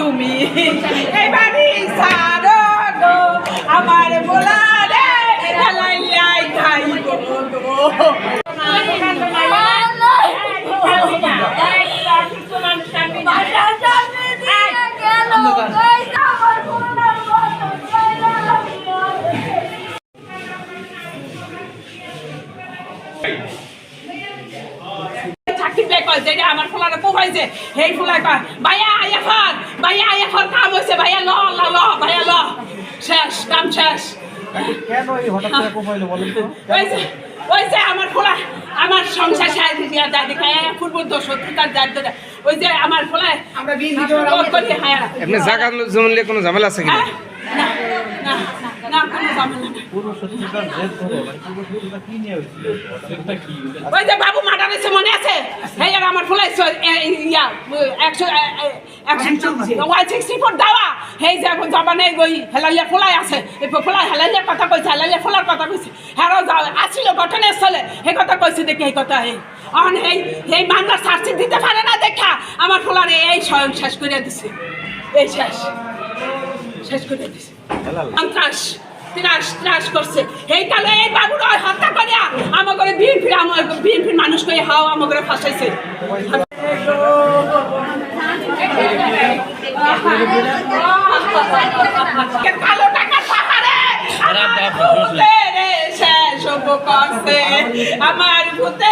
তুমি এবারে সারো গো আমার বলা রে খেলাইলাই খাইব গো আমার ফুলাটা কোপাইছে সেই ফুলাই কয় ভাইয়া আয়া ফল কাম হয়েছে ভাইয়া ল ভাইয়া ল শেষ কাম শেষ কেন এই হঠাৎ করে কোপাইলো বলেন তো? ওই যে আমার ফুলা আমার সংসার সাহেব দিয়া দাদি খায় পূর্ব শত্রুতার দায়িত্ব ওই যে আমার ফুলায় আমরা করি হ্যাঁ আপনি জায়গা জমিন নিয়ে কোনো ঝামেলা আছে কিনা? না কোনো ঝামেলা না। পূর্ব শত্রুতার জেদ ধরে মানে পূর্ব শত্রুতা কি নিয়ে হয়েছিল? সেটা কি? ওই যে বাবু মার্ডার হয়েছে মনে আছে? এই আর আমার ফুলাই ইয়া 164 দেওয়া এই যে জবানে ওই হেলালিয়া ফুলাই আছে এই ফুলাই হেলালিয়া কথা কইছে হেলালিয়া ফুলার কথা কইছে হ্যাঁ আসিল ঘটনাস্থলে সেই কথা কইছে দেখি এই কথা অন এই মামলার চার্জশিট দিতে পারে না দেখা আমার ফুলার এই স্বয়ং শেষ করে দিছে এই শেষ করে দিছে ত্রাস করছে এই কালে এই বাবুর হত্যা করিয়া আমার ঘরে বিএনপির মানুষ করে হাও আমার ঘরে ফাঁসাইছে কালো টাকার পাহাড়ে করছে আমার ভূতে